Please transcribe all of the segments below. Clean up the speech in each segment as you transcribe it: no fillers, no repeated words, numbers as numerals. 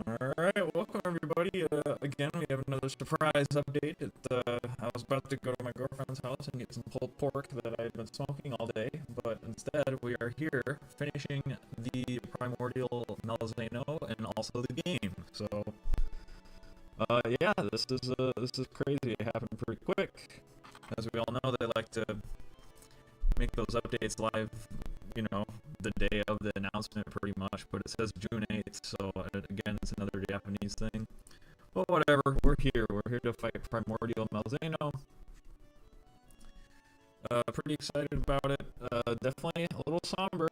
Alright, welcome everybody. Again, we have another surprise update. I was about to go to my girlfriend's house and get some pulled pork that I had been smoking all day, but instead we are here finishing the Primordial Malzeno and also the game. So, yeah, this is crazy. It happened pretty quick. As we all know, they like to make those updates live, the day of the announcement pretty much, but it says June 8th, so again, it's another Japanese thing. But whatever, we're here. We're here to fight Primordial Malzeno. Pretty excited about it. Definitely a little somber.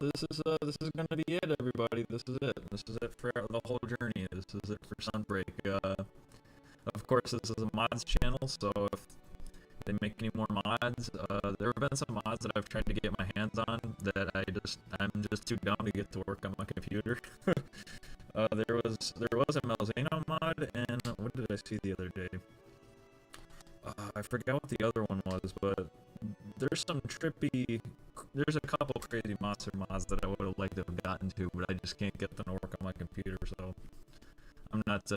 This is gonna be it, everybody. This is it. This is it for the whole journey. This is it for Sunbreak. Of course, this is a mods channel, so if they make any more mods, there have been some mods that I've tried to get my hands on that I'm just too dumb to get to work on my computer. There was a Malzeno mod, and what did I see the other day? I forgot what the other one was, but there's a couple crazy monster mods that I would have liked to have gotten to, but I just can't get them to work on my computer, so I'm not,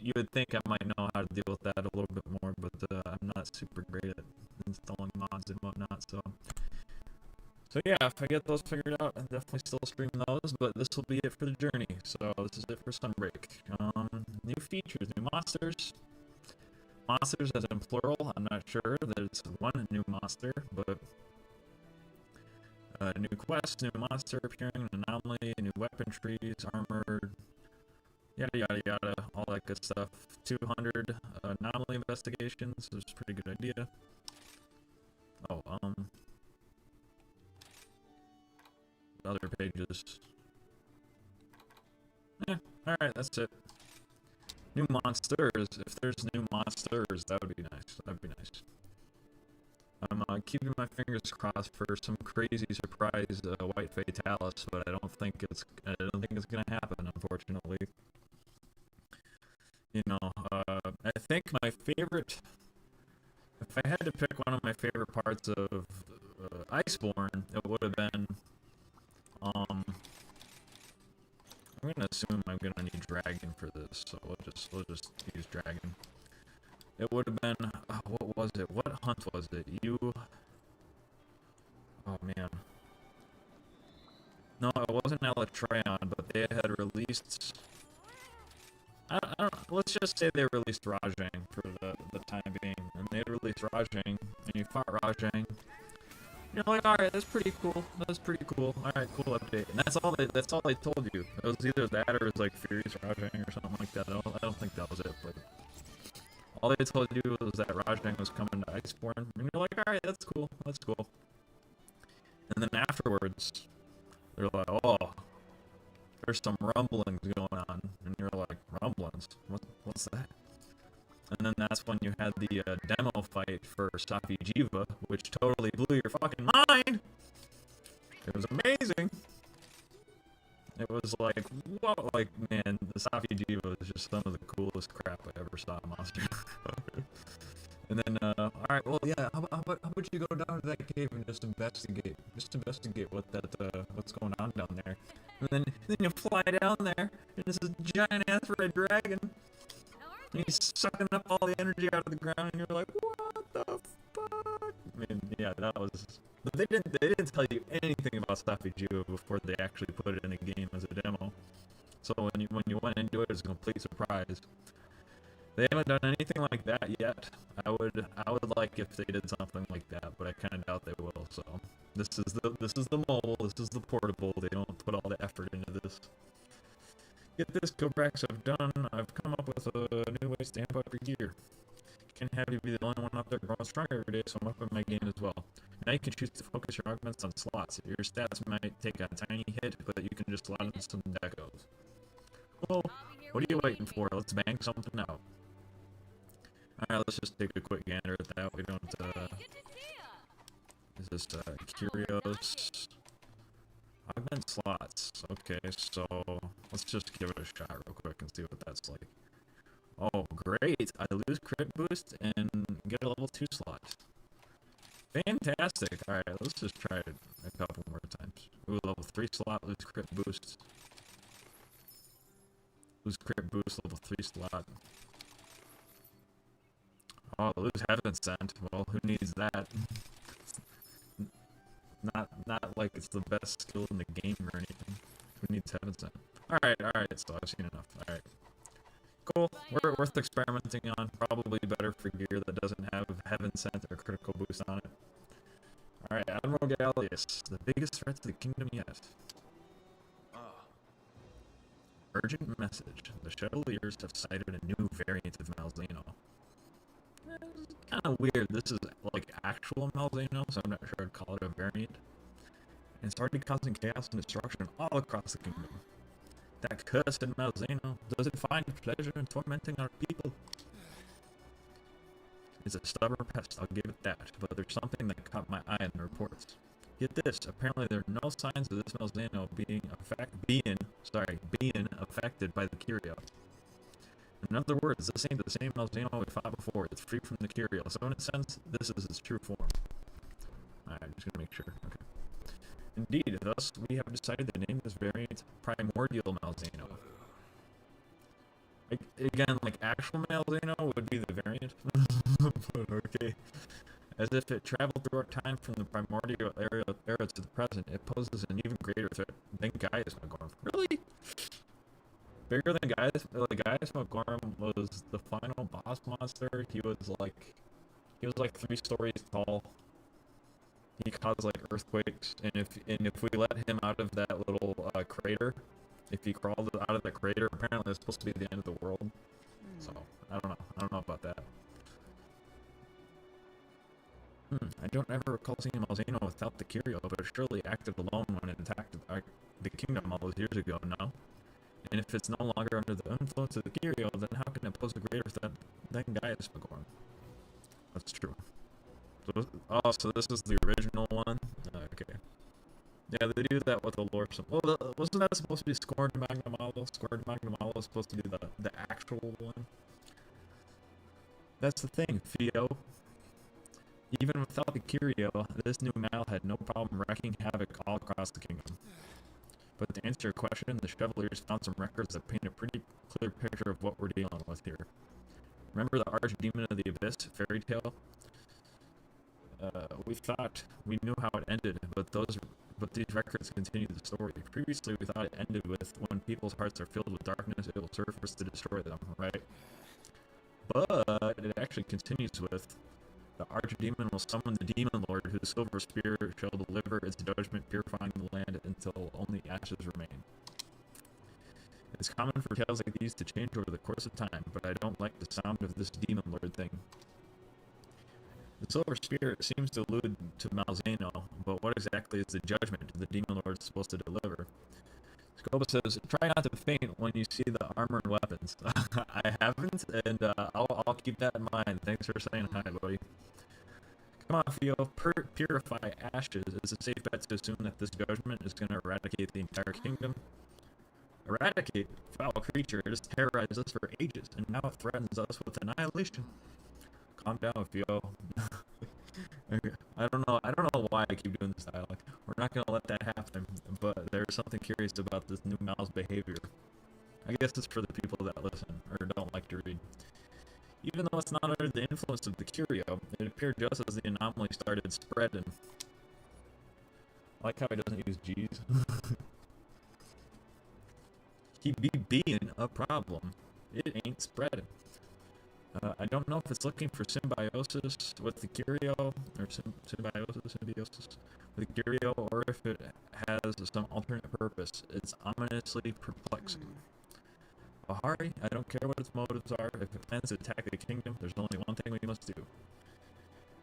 you would think I might know how to deal with that a little bit more, but I'm not super great at installing mods and whatnot, so yeah, if I get those figured out, I'll definitely still stream those, but this will be it for the journey, so this is it for Sunbreak. New features, new monsters. Monsters as in plural, I'm not sure, there's one new monster, but new quest, new monster appearing, anomaly, new weapon trees, armored, yada yada yada, all that good stuff. 200 anomaly investigations, which is a pretty good idea. Oh, other pages. Alright, that's it. New monsters. If there's new monsters, that would be nice. That'd be nice. I'm keeping my fingers crossed for some crazy surprise white fatalis, but I don't think it's gonna happen, unfortunately. I think my favorite, if I had to pick one of my favorite parts of Iceborne, it would have been, I'm gonna assume I'm gonna need dragon for this, so we'll just use dragon. It would have been, what was it? What hunt was it? Oh man. No, it wasn't Elytrion, but they had released, let's just say they released Rajang for the time being, and they released Rajang, and you fought Rajang. You're like, alright, that's pretty cool. That's pretty cool. Alright, cool update. And that's all they told you. It was either that or it was like Furious Rajang or something like that. I don't think that was it, but all they told you was that Rajang was coming to Iceborne, and you're like, alright, that's cool. That's cool. And then afterwards, they're like, oh, there's some rumblings going on, and you're like, rumblings? What's that? And then that's when you had the demo fight for Safi Jiva, which totally blew your fucking mind! It was amazing! It was like, whoa, like, man, the Safi Jiva is just some of the coolest crap I ever saw in Monster. And then, alright, well, yeah, how about you go down to that cave and just investigate what what's going on down there. And then you fly down there, and there's a giant-ass red dragon. And he's sucking up all the energy out of the ground, and you're like, what the fuck? I mean, yeah, that was... But they didn't tell you anything about Safi Jiva before they actually put it in the game as a demo. So when you went into it, it was a complete surprise. They haven't done anything like that yet. I would like if they did something like that, but I kind of doubt they will. So this is the mobile, this is the portable. They don't put all the effort into this. Get this, Gobrax, I've come up with new ways to amp up your gear. Can't have you be the only one up there growing stronger every day, so I'm up in my game as well. Now you can choose to focus your augments on slots. Your stats might take a tiny hit, but you can just slot in some decos. Well, what are you waiting for? Let's bang something out. Alright, let's just take a quick gander at that. We don't, is this, Curios? Augment slots. Okay, so let's just give it a shot real quick and see what that's like. Oh, great! I lose crit boost and get a level 2 slot. Fantastic! Alright, let's just try it a couple more times. Ooh, level 3 slot, lose crit boost. Lose crit boost level 3 slot. Oh, lose heaven sent. Well, who needs that? Not like it's the best skill in the game or anything. Who needs heaven sent? Alright, so I've seen enough. Alright. Cool. Worth experimenting on. Probably better for gear that doesn't have heaven sent or critical boost on it. Alright, Admiral Gallius, the biggest threat to the kingdom yet. Urgent message. The Chevaliers have sighted a new variant of Malzeno. It's kind of weird. This is like actual Malzeno, so I'm not sure I'd call it a variant. And it's already causing chaos and destruction all across the kingdom. That cursed Malzeno, does it find pleasure in tormenting our people? It's a stubborn pest, I'll give it that, but there's something that caught my eye in the reports. Get this, apparently there are no signs of this Malzeno being affected by the Curio. In other words, this ain't the same Malzeno we fought before. It's free from the Curio, so in a sense, this is its true form. Alright, just gonna make sure. Okay. Indeed, thus we have decided to name this variant Primordial Malzeno. Again, like actual Malzeno would be the variant, but okay. As if it traveled through our time from the primordial era to the present, it poses an even greater threat than Gaius Magorm. Really? Bigger than Gaius? Like Gaius Magorm was the final boss monster. He was like 3 stories tall. He caused like earthquakes, and if we let him out of that little crater, if he crawled out of that crater, apparently it's supposed to be the end of the world. So I don't know about that. I don't ever recall seeing Malzeno without the Curio, but it surely acted alone when it attacked the kingdom all those years ago, no? And if it's no longer under the influence of the Curio, then how can it pose a greater threat than Gaius Magorm? That's true. So this is the original one? Okay. Yeah, they do that with the lore. Well, wasn't that supposed to be Scourge Magna Malo? Scourge Magna Malo is supposed to be the actual one? That's the thing, Theo. Even without the Curio, this new Mal had no problem wreaking havoc all across the kingdom. But to answer your question, the Chevaliers found some records that paint a pretty clear picture of what we're dealing with here. Remember the Archdemon of the Abyss fairy tale? We thought we knew how it ended, but these records continue the story. Previously, we thought it ended with when people's hearts are filled with darkness, it will surface to destroy them, right? But it actually continues with the Archdemon will summon the Demon Lord, whose silver spear shall deliver its judgment, purifying the land until only ashes remain. It's common for tales like these to change over the course of time, but I don't like the sound of this Demon Lord thing. The Silver Spear seems to allude to Malzeno, but what exactly is the judgment the Demon Lord is supposed to deliver? Scoba says, try not to faint when you see the armor and weapons. I haven't, and I'll keep that in mind. Thanks for saying hi, buddy. Come on, Theo. Purify ashes. It's a safe bet to assume that this judgment is going to eradicate the entire kingdom. Eradicate? Foul creature. It has terrorized us for ages, and now it threatens us with annihilation. Calm down, Theo. I don't know why I keep doing this dialogue. We're not gonna let that happen, but there's something curious about this new Mal's behavior. I guess it's for the people that listen, or don't like to read. Even though it's not under the influence of the Curio, it appeared just as the anomaly started spreading. I like how he doesn't use G's. He be being a problem. It ain't spreading. I don't know if it's looking for symbiosis with the Curio, or symbiosis with the Curio, or if it has some alternate purpose. It's ominously perplexing. Bahari, I don't care what its motives are. If it plans to attack the kingdom, there's only one thing we must do.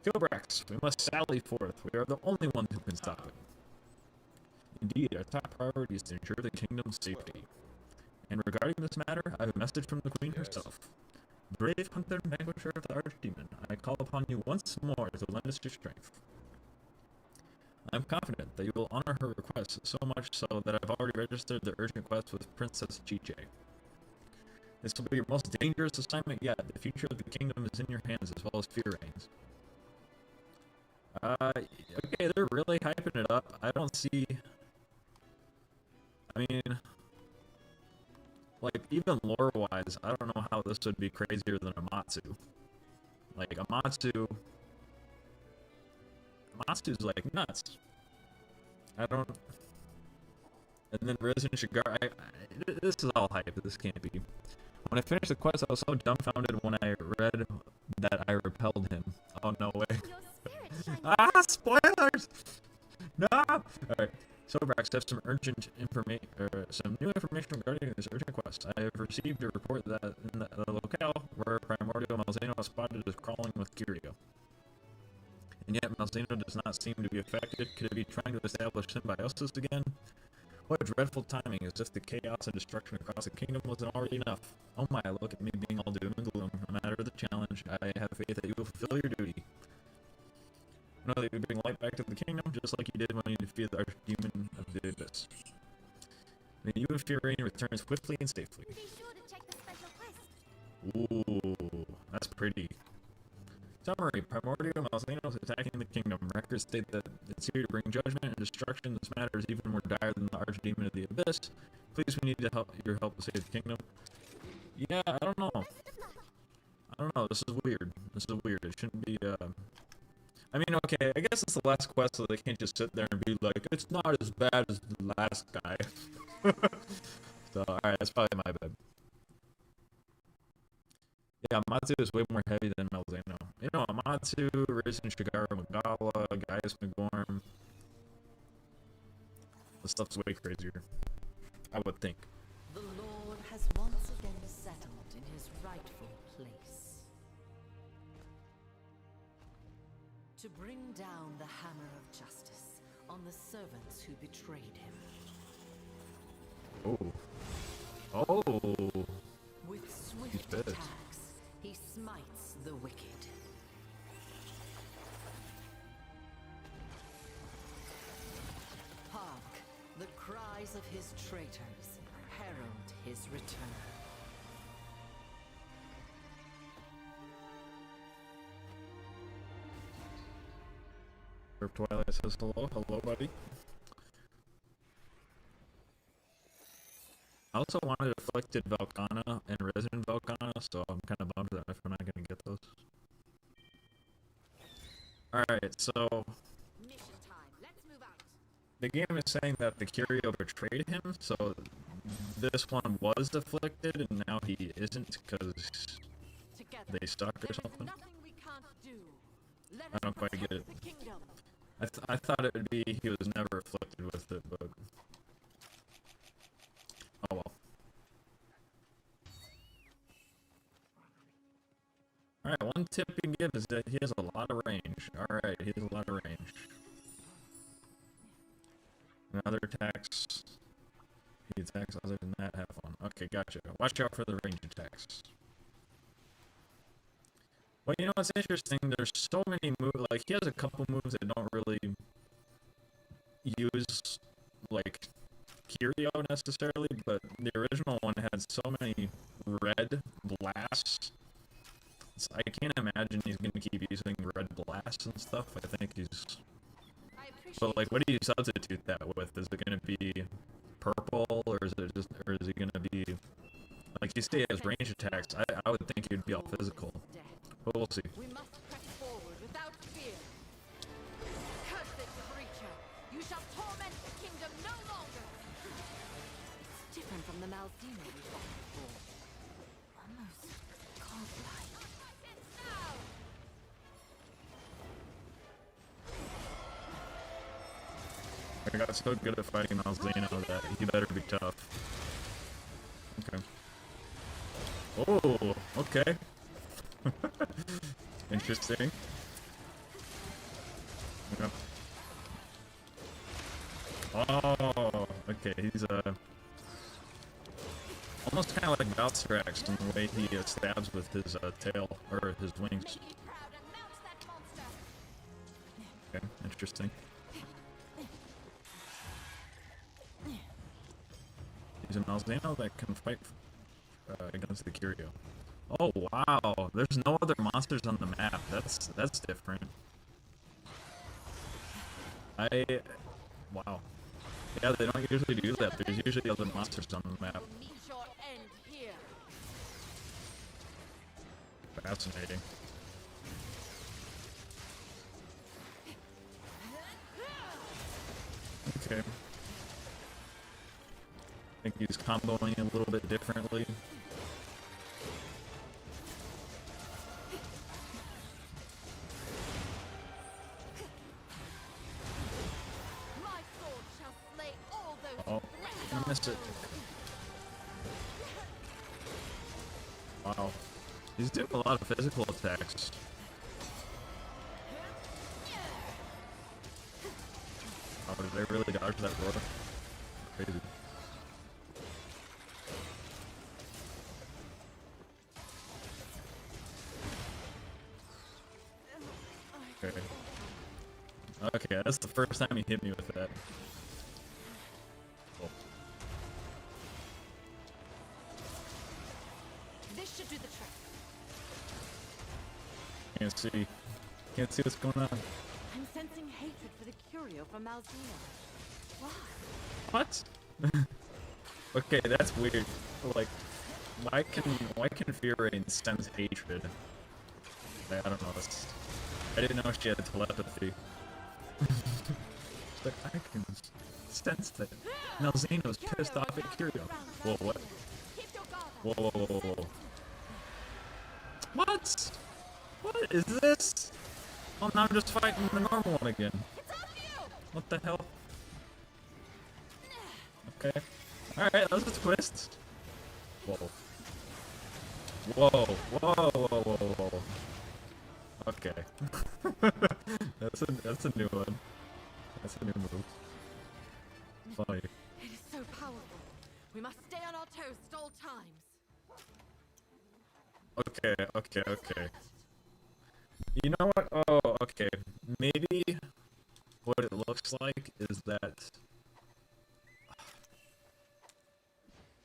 Kilbrax, we must sally forth. We are the only ones who can stop it. Indeed, our top priority is to ensure the kingdom's safety. And regarding this matter, I have a message from the Queen herself. Brave hunter and vanquisher of the Archdemon, I call upon you once more to lend us your strength. I am confident that you will honor her request, so much so that I've already registered the urgent quest with Princess Chiche. This will be your most dangerous assignment yet. The future of the kingdom is in your hands as well as Firane's. Okay, they're really hyping it up. I don't see... I mean... like, even lore-wise, I don't know how this would be crazier than Amatsu. Like, Amatsu's, like, nuts. I don't... And then Risen Shigar, this is all hype, this can't be. When I finished the quest, I was so dumbfounded when I read that I repelled him. Oh, no way. Ah, spoilers! No! Alright, Sobrax has some urgent information, some new information regarding this urgent quest. I have received a report that in the locale where Primordial Malzeno was spotted is crawling with Curio. And yet Malzeno does not seem to be affected. Could it be trying to establish symbiosis again? What dreadful timing, as if the chaos and destruction across the kingdom wasn't already enough. Oh my, look at me being all doom and gloom. No matter the challenge, I have faith that you will fulfill your duty. Know that you bring light back to the kingdom, just like you did when you defeated the archdemon of the abyss. May you and Fury return swiftly and safely. Be sure to check the special quest. Ooh, that's pretty. Summary: Primordial Malzeno is attacking the kingdom. Records state that it's here to bring judgment and destruction. This matter is even more dire than the archdemon of the abyss. Please, we need your help to save the kingdom. Yeah, I don't know. I don't know. This is weird. This is weird. It shouldn't be. I mean, okay. I guess it's the last quest, so they can't just sit there and be like, "It's not as bad as the last guy." So, all right, that's probably my bad. Yeah, Amatsu is way more heavy than Malzeno. You know, Amatsu, Risen Shigara, Magala, Gaius Magorm. This stuff's way crazier. I would think. The Lord has once again settled in his rightful place. To bring down the hammer of justice on the servants who betrayed him. Oh. Oh. With swift attacks, he smites the wicked. Hark, the cries of his traitors herald his return. Twilight says hello. Hello, buddy. I also wanted Afflicted Valkana and Resident Valkana, so I'm kind of bummed that I'm not going to get those. Alright, so Mission time. Let's move out. the game is saying that the Curio betrayed him, so this one was afflicted and now he isn't because they suck or something. We can't do. Let I don't quite get it. the kingdom. I thought it would be he was never afflicted with it, but oh well. Alright, one tip you can give is that he has a lot of range. Alright, he has a lot of range. And other attacks. He attacks other than that, have fun. Okay, gotcha. Watch out for the range attacks. Well, you know what's interesting? There's so many moves. Like, he has a couple moves that don't really use, like, Curio necessarily, but the original one had so many red blasts. So I can't imagine he's going to keep using red blasts and stuff. I think he's... But, like, what do you substitute that with? Is it going to be purple, or is it just, or is it going to be... Like, you say he has range attacks. I would think he'd be all physical. But we'll see. We must press forward without fear. Cursed creature, you shall torment the kingdom no longer. It's different from the Malzeno we fought before. Almost godlike. I got so good at fighting Malzeno that he better be tough. Okay. Oh, okay. Interesting. Yep. Oh, okay, he's almost kind of like Valstrax in the way he stabs with his tail, or his wings. Okay, interesting. He's a Malzeno that can fight against the Curio. Oh wow, there's no other monsters on the map. That's different. Wow. Yeah, they don't usually do that. There's usually other monsters on the map. Meet your end fascinating. Okay. I think he's comboing a little bit differently. My sword shall slay all those Oh, I missed it. Wow. He's doing a lot of physical attacks. Oh, did they really dodge that roar? Crazy. Okay. Okay, that's the first time he hit me with that. Cool. This should do the trick. Can't see what's going on. I'm sensing hatred for the curio from Malzeno. Why? What? Okay, that's weird. Like, why can Fiorine sense hatred? I don't know. I didn't know she had telepathy. She's like, I can sense that Malzeno's pissed off at Curio. Whoa, what? Keep your guard up. Whoa, whoa, whoa, whoa, whoa. What? What is this? Oh, now I'm just fighting the normal one again. It's on you! What the hell? Okay. Alright, that was a twist. Whoa. Whoa, whoa, whoa, whoa, whoa. Okay. That's a new one. That's a new move. Funny. It is so powerful. We must stay on our toes at all times. Okay. You know what? Oh, okay. Maybe what it looks like is that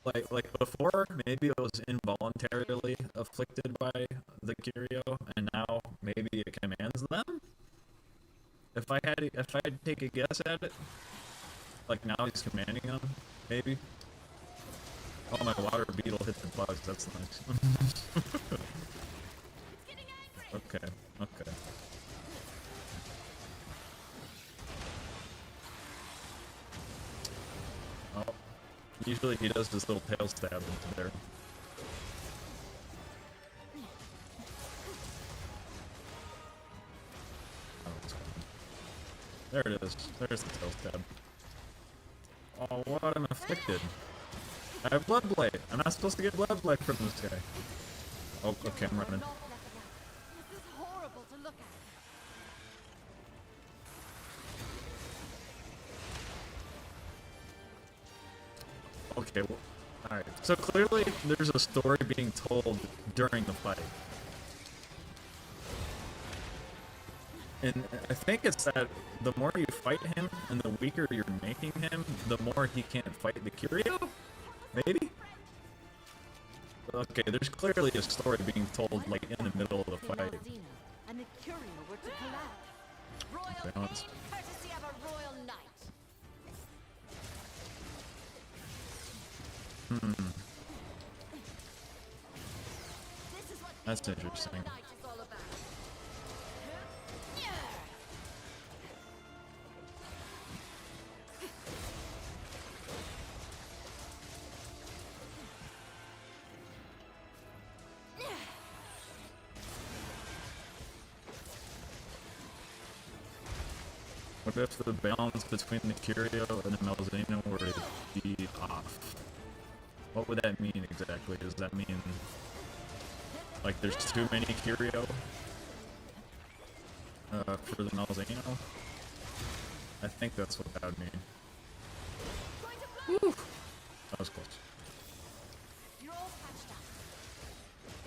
like before, maybe it was involuntarily afflicted by the Curio, and now maybe it commands them? If I had to take a guess at it, like now he's commanding them, maybe? Oh, my water beetle hit the bugs, that's nice. Okay. Oh, usually he does this little tail stab into there. Oh, it's coming. There it is. There's the tail stab. Oh, what? I'm afflicted. I have Blood Blade. I'm not supposed to get Blood Blade from this guy. Oh, okay, I'm running. This is horrible to look at. Okay, well, alright. So clearly, there's a story being told during the fight. And I think it's that the more you fight him, and the weaker you're making him, the more he can't fight the Curio? Maybe? Okay, there's clearly a story being told, like, in the middle of the fight. Malzeno and the curio were to collapse. Royal Balance. pain, courtesy of a royal knight. This is what That's being a royal interesting. knight is all about. What if the balance between the Curio and the Malzeno were to be off? What would that mean exactly? Does that mean, like, there's too many Curio for the Malzeno? I think that's what that would mean. Woo! That was close. You're all patched up.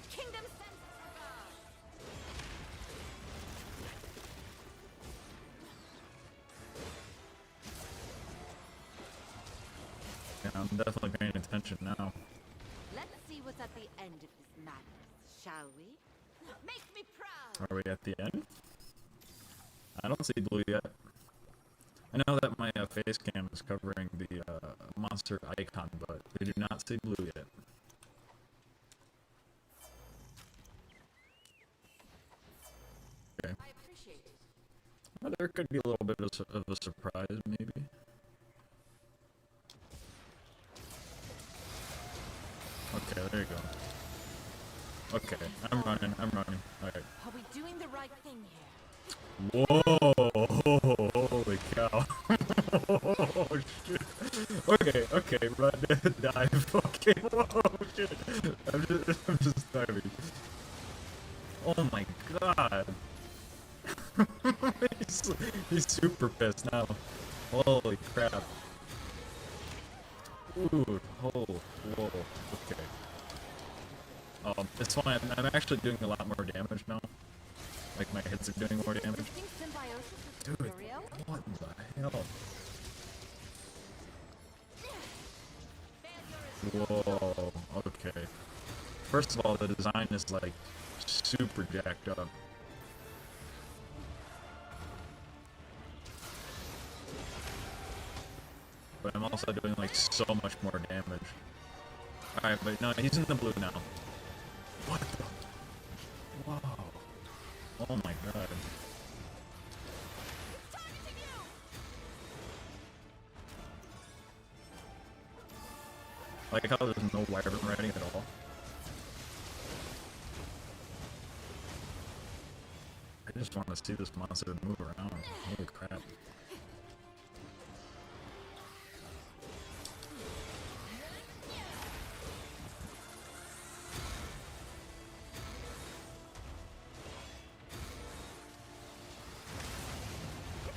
The kingdom sends its regard. Yeah, I'm definitely paying attention now. Let's see what's at the end of this madness, shall we? Make me proud. Are we at the end? I don't see blue yet. I know that my face cam is covering the monster icon, but I do not see blue yet. Or there could be a little bit of a surprise, maybe. Okay, there you go. Okay, I'm running. Alright. Are we doing the right thing here? Whoa! Holy cow! Oh shit! Okay, run, dive. Okay, whoa, shit! I'm just diving. Oh my god! he's super pissed now. Holy crap! Dude, oh, whoa, okay. It's fine. I'm actually doing a lot more damage now. Like my hits are doing more damage. Existing symbiosis with Dude, Primordial? what the hell? Whoa, okay. First of all, the design is like super jacked up. But I'm also doing like so much more damage. Alright, but no, he's in the blue now. What the? Whoa. Oh my god. Like how there's no wyvern riding at all. I just want to see this monster move around. Holy crap.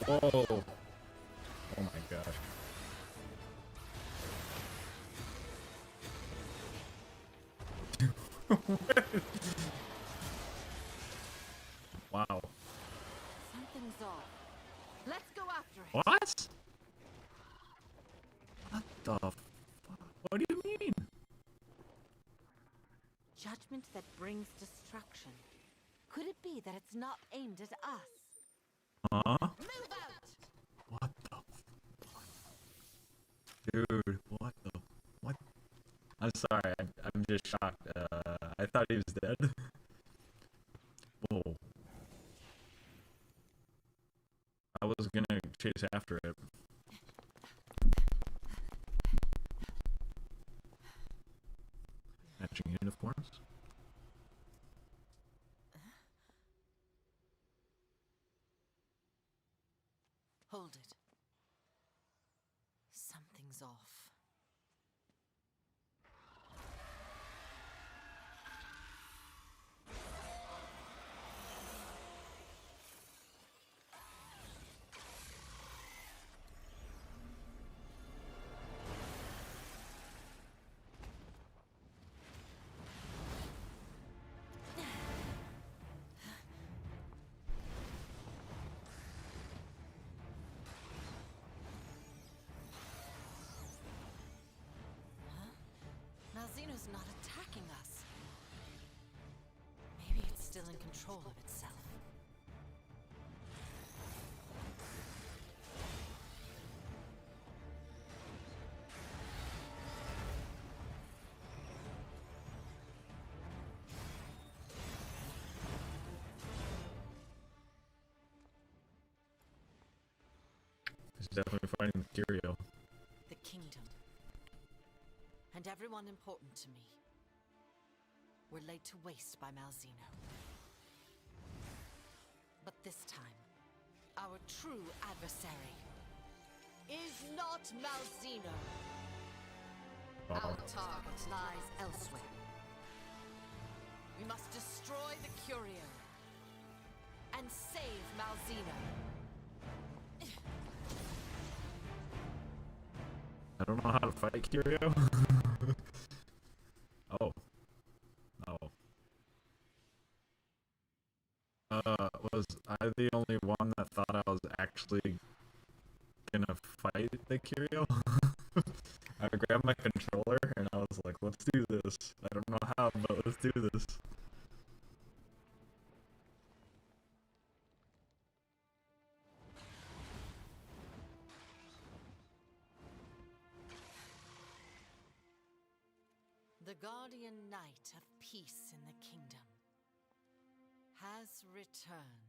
Whoa! Oh my gosh. Wow. Something's off. Let's go after it. What? What the fuck? What do you mean? Judgment that brings destruction. Could it be that it's not aimed at us? Huh? Move out! What the fuck? Dude, what the... What? I'm sorry, I'm just shocked. I thought he was dead. Whoa. I was gonna chase after it. Matching uniforms? Hold it. Something's off. Malzeno's not attacking us. Maybe it's still in control of itself. He's definitely fighting the Curio. The kingdom. And everyone important to me were laid to waste by Malzeno. But this time, our true adversary is not Malzeno. Our target lies elsewhere. We must destroy the Curio and save Malzeno. I don't know how to fight Curio. Oh. Oh. Was I the only one that thought I was actually gonna fight the Curio? I grabbed my controller and I was like, let's do this. I don't know how, but let's do this. The guardian knight of peace in the kingdom has returned.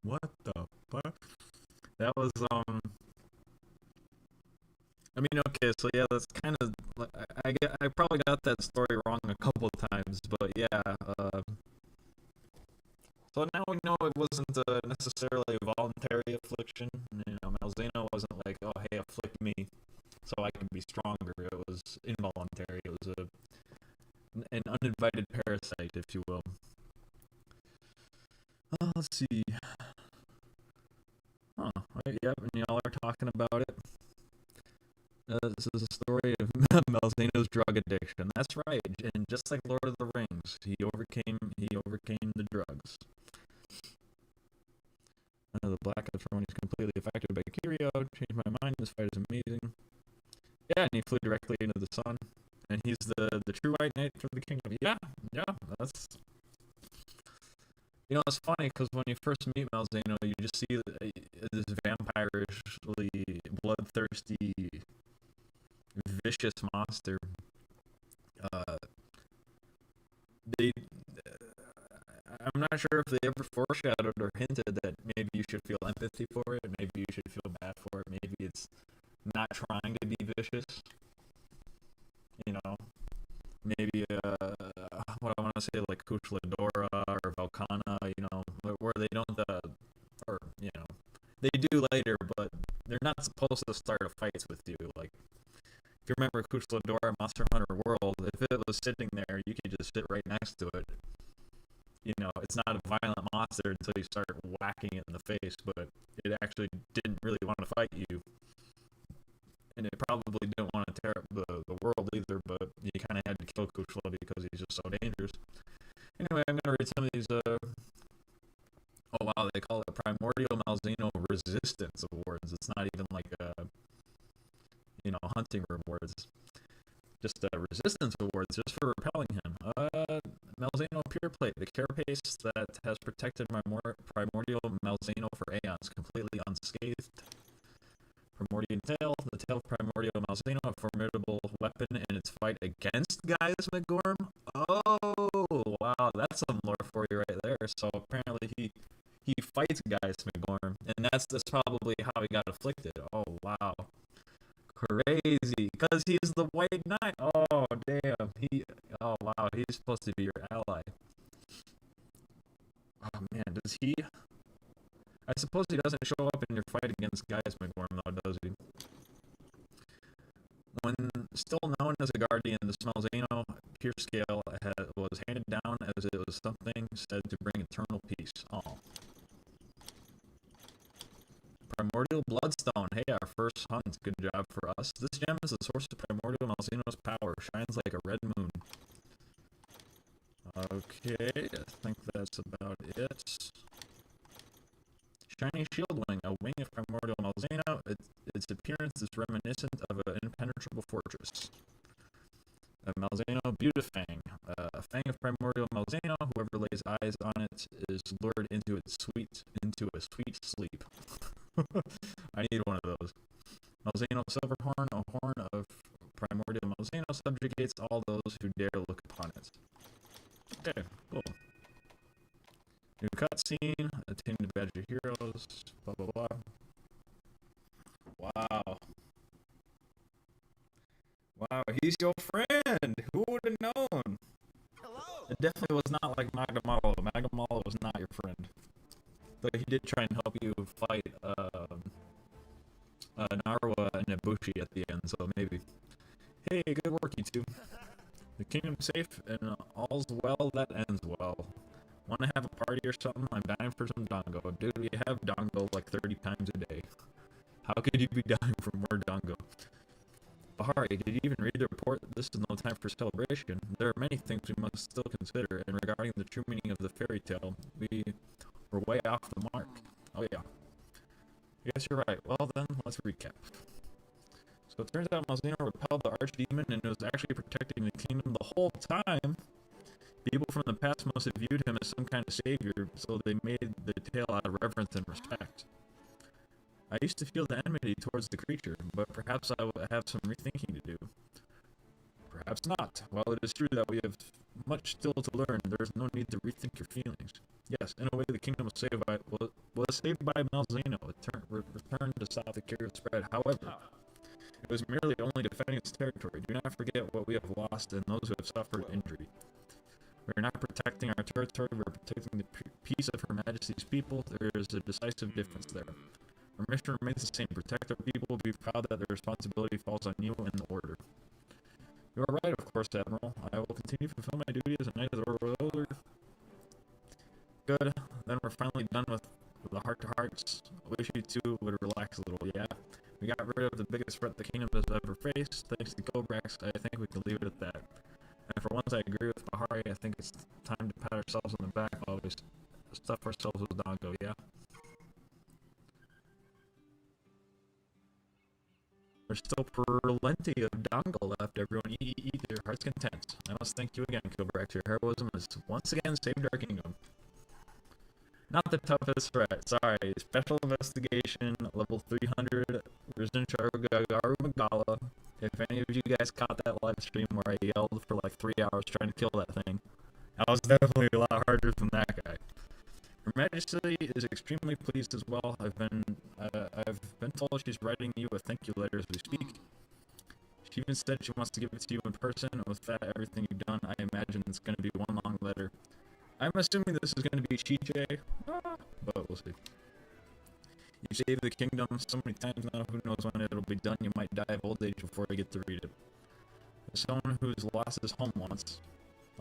What the fuck? That was I mean, okay, so yeah, that's kind of I probably got that story wrong a couple of times, but yeah. So now we know it wasn't necessarily a voluntary affliction. You know, Malzeno wasn't like, oh hey, afflict me so I can be stronger. It was involuntary. It was an uninvited parasite, if you will. Let's see. Huh. Right, yep, and y'all are talking about it. This is a story of Malzeno's drug addiction. That's right, and just like Lord of the Rings, he overcame the drugs. The Black of the Throne is completely affected by Kirio. Changed my mind. This fight is amazing. Yeah, and he flew directly into the sun, and he's the true White Knight for the kingdom. Yeah, that's. You know, it's funny because when you first meet Malzeno, you just see this vampirishly bloodthirsty, vicious monster. Uh, they, I'm not sure if they ever foreshadowed or hinted that maybe you should feel empathy for it, maybe you should feel bad for it, maybe it's not trying to be vicious. You know, maybe what I want to say, like Kuchladora or Valkana, you know, where they don't, or you know, they do later, but they're not supposed to start fights with you. Like, if you remember Kuchladora Monster Hunter World, if it was sitting there, you could just sit right next to it. You know, it's not a violent monster until you start whacking it in the face, but it actually didn't really want to fight you. And it probably didn't want to tear up the world either, but you kind of had to kill Kuchlo because he's just so dangerous. Anyway, I'm going to read some of these, oh wow, they call it Primordial Malzeno Resistance Awards. It's not even like, you know, hunting rewards. Just resistance awards just for repelling him. Malzeno Pure Plate, the carapace that has protected my Primordial Malzeno for aeons, completely unscathed. Primordial Tail, the tail of Primordial Malzeno, a formidable weapon in its fight against Gaius McGorm. Oh, wow, that's some lore for you right there. So apparently he fights Gaius McGorm, and that's probably how he got afflicted. Oh, wow. Crazy, because he's the White Knight. Oh, damn. Oh, wow, he's supposed to be your ally. Oh, man, does he... I suppose he doesn't show up in your fight against Gaius McGorm, though, does he? When still known as a guardian, the Malzeno Pure Scale was handed down as it was something said to bring eternal peace. Oh. Primordial Bloodstone. Hey, our first hunt. Good job for us. This gem is the source of Primordial Malzeno's power. Shines like a red moon. Okay, I think that's about it. Shiny Shield Wing, a wing of Primordial Malzeno. Its appearance is reminiscent of an impenetrable fortress. Malzeno Beautifang, a fang of Primordial Malzeno. Whoever lays eyes on it is lured into a sweet sleep. I need one of those. Malzeno Silverhorn, a horn of Primordial Malzeno, subjugates all those who dare look upon it. Okay, cool. New cutscene, attaining the badge of heroes, blah blah blah. Wow. Wow, he's your friend! Who would have known? Hello! It definitely was not like Magamalo. Magamalo was not your friend. But he did try and help you fight Narwa and Ibushi at the end, so maybe. Hey, good work, you two. The kingdom's safe, and all's well that ends well. Want to have a party or something? I'm dying for some dango. Dude, we have dango like 30 times a day. How could you be dying for more dango? Bahari, did you even read the report? This is no time for celebration. There are many things we must still consider, and regarding the true meaning of the fairy tale, we were way off the mark. Oh yeah. Yes, you're right. Well then, let's recap. So it turns out Malzeno repelled the archdemon and was actually protecting the kingdom the whole time. People from the past must have viewed him as some kind of savior, so they made the tale out of reverence and respect. I used to feel the enmity towards the creature, but perhaps I will have some rethinking to do. Perhaps not. While it is true that we have much still to learn, there is no need to rethink your feelings. Yes, in a way, the kingdom was saved by Malzeno. It returned to stop the cure spread. However, it was merely only defending its territory. Do not forget what we have lost and those who have suffered injury. We are not protecting our territory, we are protecting the peace of Her Majesty's people. There is a decisive difference there. Our mission remains the same. Protect our people, be proud that the responsibility falls on you and the order. You are right, of course, Admiral. I will continue to fulfill my duty as a knight of the order. Good. Then we're finally done with the heart-to-hearts. I wish you two would relax a little, yeah? We got rid of the biggest threat the kingdom has ever faced. Thanks to Kobrax, I think we can leave it at that. And for once, I agree with Bahari. I think it's time to pat ourselves on the back while we stuff ourselves with Dongo, yeah? There's still plenty of Dongo left, everyone. Eat to your heart's content. I must thank you again, Kobrax. Your heroism has once again saved our kingdom. Not the toughest threat, sorry. Special investigation, level 300, Risen Garu Magala. If any of you guys caught that live stream where I yelled for like 3 hours trying to kill that thing, I was definitely a lot harder than that guy. Her Majesty is extremely pleased as well. I've been told she's writing you a thank you letter as we speak. She even said she wants to give it to you in person. With that, everything you've done, I imagine it's going to be one long letter. I'm assuming this is going to be Chiche, but we'll see. You saved the kingdom so many times now, who knows when it'll be done. You might die of old age before you get to read it. As someone who's lost his home once.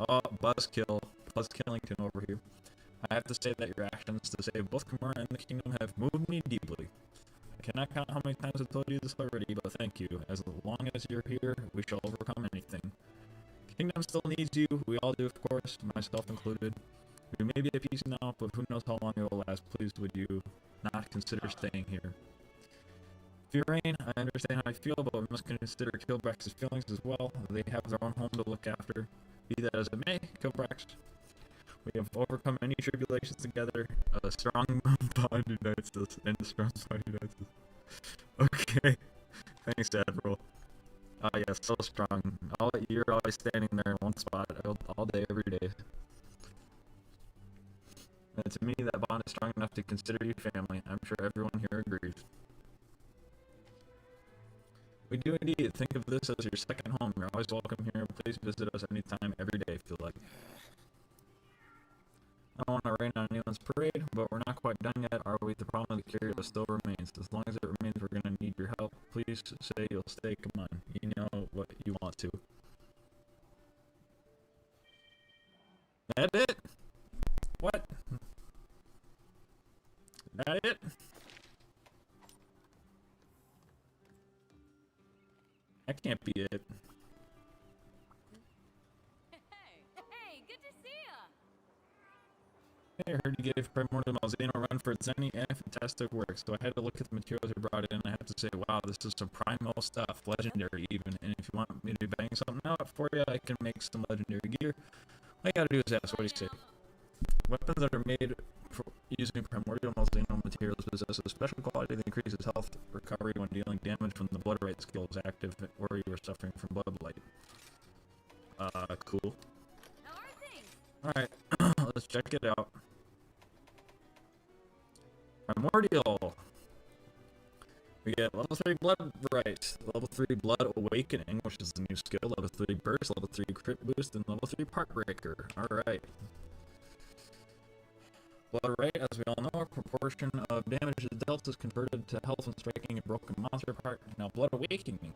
Oh, Buzz Killington over here. I have to say that your actions to save both Kimura and the kingdom have moved me deeply. I cannot count how many times I've told you this already, but thank you. As long as you're here, we shall overcome anything. Kingdom still needs you, we all do, of course, myself included. We may be at peace now, but who knows how long it will last. Please would you not consider staying here. Furain, I understand how I feel, but we must consider Kilbrax's feelings as well. They have their own home to look after. Be that as it may, Kilbrax, we have overcome many tribulations together. A strong bond unites us, and a strong bond unites us. Okay, thanks, Admiral. Oh yeah, so strong. You're always standing there in one spot all day, every day. And to me, that bond is strong enough to consider you family. I'm sure everyone here agrees. We do indeed. Think of this as your second home. You're always welcome here. Please visit us anytime, every day, if you like. I don't want to rain on anyone's parade, but we're not quite done yet, are we? The problem with the carrier still remains. As long as it remains, we're going to need your help. Please say you'll stay. Come on. You know what you want to. That it? What? That it? That can't be it. Hey, good to see ya! Hey, I heard you gave Primordial Malzeno a run for its any and fantastic work, so I had to look at the materials you brought in, and I have to say, wow, this is some primal stuff, legendary even, and if you want me to bang something out for you, I can make some legendary gear. All you gotta do is ask, what do you say? Weapons that are made using Primordial Malzeno materials possess a special quality that increases health recovery when dealing damage when the Blood Right skill is active or you are suffering from Blood Blight. Cool. How are things? Alright, let's check it out. Primordial. We get level 3 Blood Right, level 3 Blood Awakening, which is the new skill, level 3 Burst, level 3 Crit Boost, and level 3 Part Breaker. Alright. Blood Right, as we all know, a proportion of damage dealt is converted to health when striking a broken monster part. Now, Blood Awakening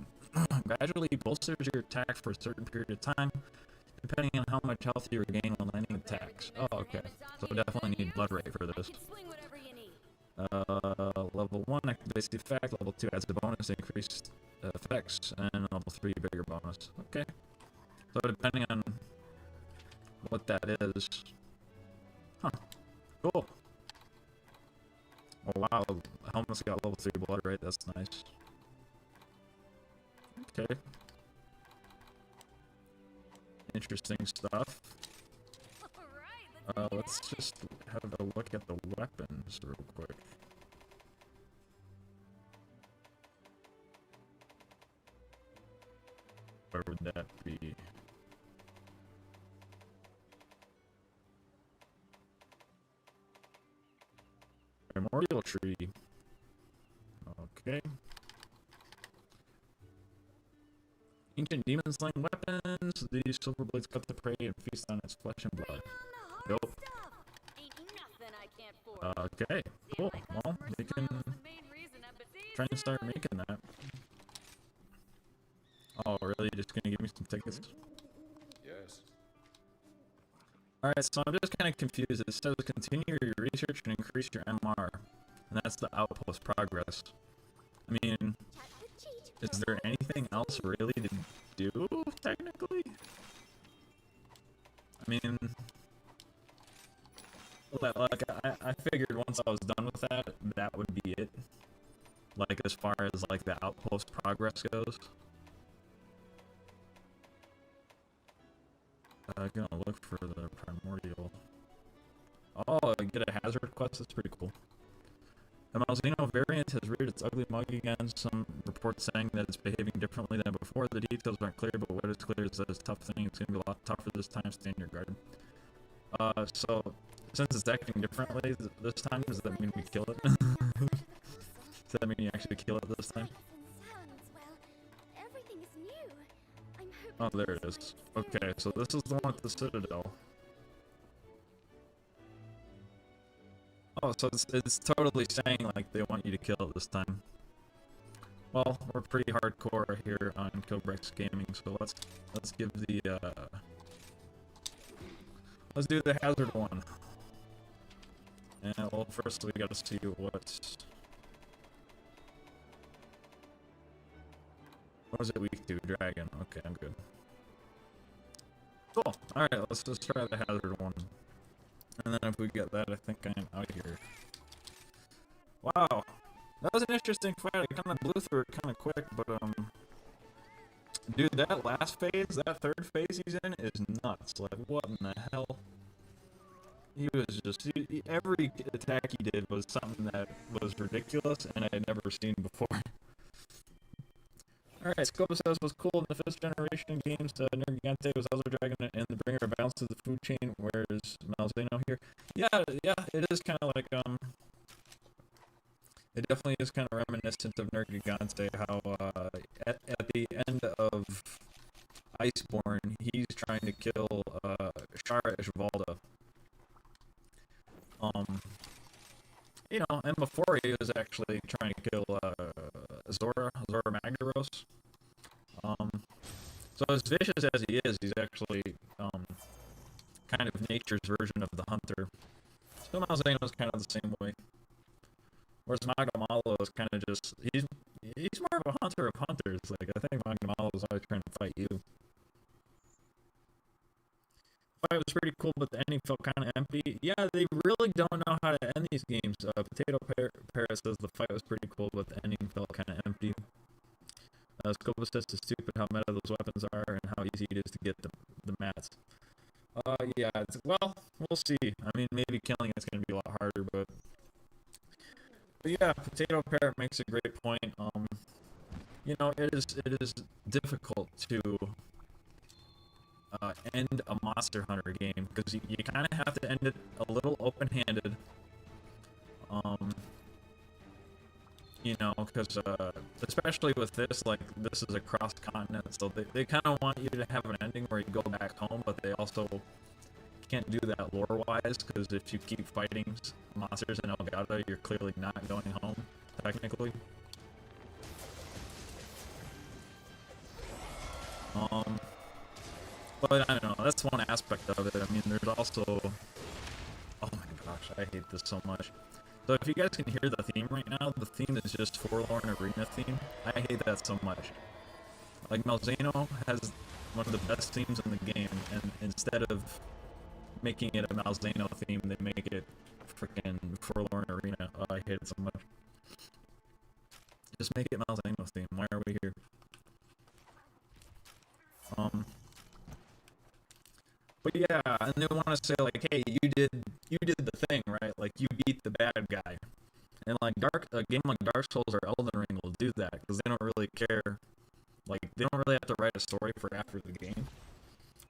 gradually bolsters your attack for a certain period of time, depending on how much health you regain when landing attacks. Oh, okay. So definitely need Blood Right for this. Level 1 activates the effect, level 2 adds a bonus increased effects, and level 3 bigger bonus. Okay. So depending on what that is. Huh. Cool. Oh wow, Helmet's got level 3 blood, right? That's nice. Okay. Interesting stuff. Let's just have a look at the weapons real quick. Where would that be? Primordial tree. Okay. Ancient demon slaying weapons. These silver blades cut the prey and feast on its flesh and blood. Nope. Okay, cool. Well, we can try and start making that. Oh, really? Just gonna give me some tickets? Yes. Alright, so I'm just kind of confused. It says continue your research and increase your MR. And that's the outpost progress. I mean, is there anything else really to do, technically? I mean, like I figured once I was done with that, that would be it. Like, as far as, like, the outpost progress goes. I'm gonna look for the primordial. Oh, I get a hazard quest, that's pretty cool. The Malzeno variant has reared its ugly mug again. Some reports saying that it's behaving differently than before. The details aren't clear, but what is clear is that it's a tough thing. It's gonna be a lot tougher this time. Stay in your guard. So since it's acting differently this time, does that mean we kill it? Does that mean you actually kill it this time? Oh, there it is. Okay, so this is the one with the citadel. Oh, so it's totally saying like they want you to kill it this time. Well, we're pretty hardcore here on Kilbrex Gaming, so let's give the let's do the hazard one. And well, first we gotta see what was it weak to? Dragon. Okay, I'm good. Cool. Alright, let's just try the hazard one. And then if we get that, I think I'm out of here. Wow. That was an interesting fight. I kind of blew through it kind of quick, but, dude, that last phase, that third phase he's in is nuts. Like, what in the hell? He was just, every attack he did was something that was ridiculous and I had never seen before. Alright, Scopa says was cool in the 5th generation games. Nergigante was Elder Dragon and the bringer of balance to the food chain, whereas Malzeno here. Yeah, it is kind of like, it definitely is kind of reminiscent of Nergigante, how, at the end of Iceborne, he's trying to kill, Shara Ishvalda. You know, and before he was actually trying to kill, Zora Magdaros. So as vicious as he is, he's actually, kind of nature's version of the hunter. So Malzeno is kind of the same way. Whereas Magamalo is kind of just, he's more of a hunter of hunters. Like, I think Magamalo is always trying to fight you. The fight was pretty cool, but the ending felt kind of empty. Yeah, they really don't know how to end these games. Potato Paris says the fight was pretty cool, but the ending felt kind of empty. Scopa says it's stupid how meta those weapons are and how easy it is to get the mats. Yeah, well, we'll see. I mean, maybe killing it's going to be a lot harder, but yeah, Potato Parrot makes a great point. You know, it is difficult to end a Monster Hunter game because you kind of have to end it a little open-handed. You know, because especially with this, like, this is a cross-continent, so they kind of want you to have an ending where you go back home, but they also can't do that lore-wise, because if you keep fighting monsters in Elgato, you're clearly not going home, technically. But I don't know, that's one aspect of it. I mean, there's also, oh my gosh, I hate this so much. So if you guys can hear the theme right now, the theme is just Forlorn Arena theme. I hate that so much. Like, Malzeno has one of the best themes in the game, and instead of making it a Malzeno theme, they make it freaking Forlorn Arena. Oh, I hate it so much. Just make it Malzeno theme. Why are we here? But yeah, and they want to say like, hey, you did the thing, right? Like, you beat the bad guy. And like a game like Dark Souls or Elden Ring will do that because they don't really care. Like, they don't really have to write a story for after the game.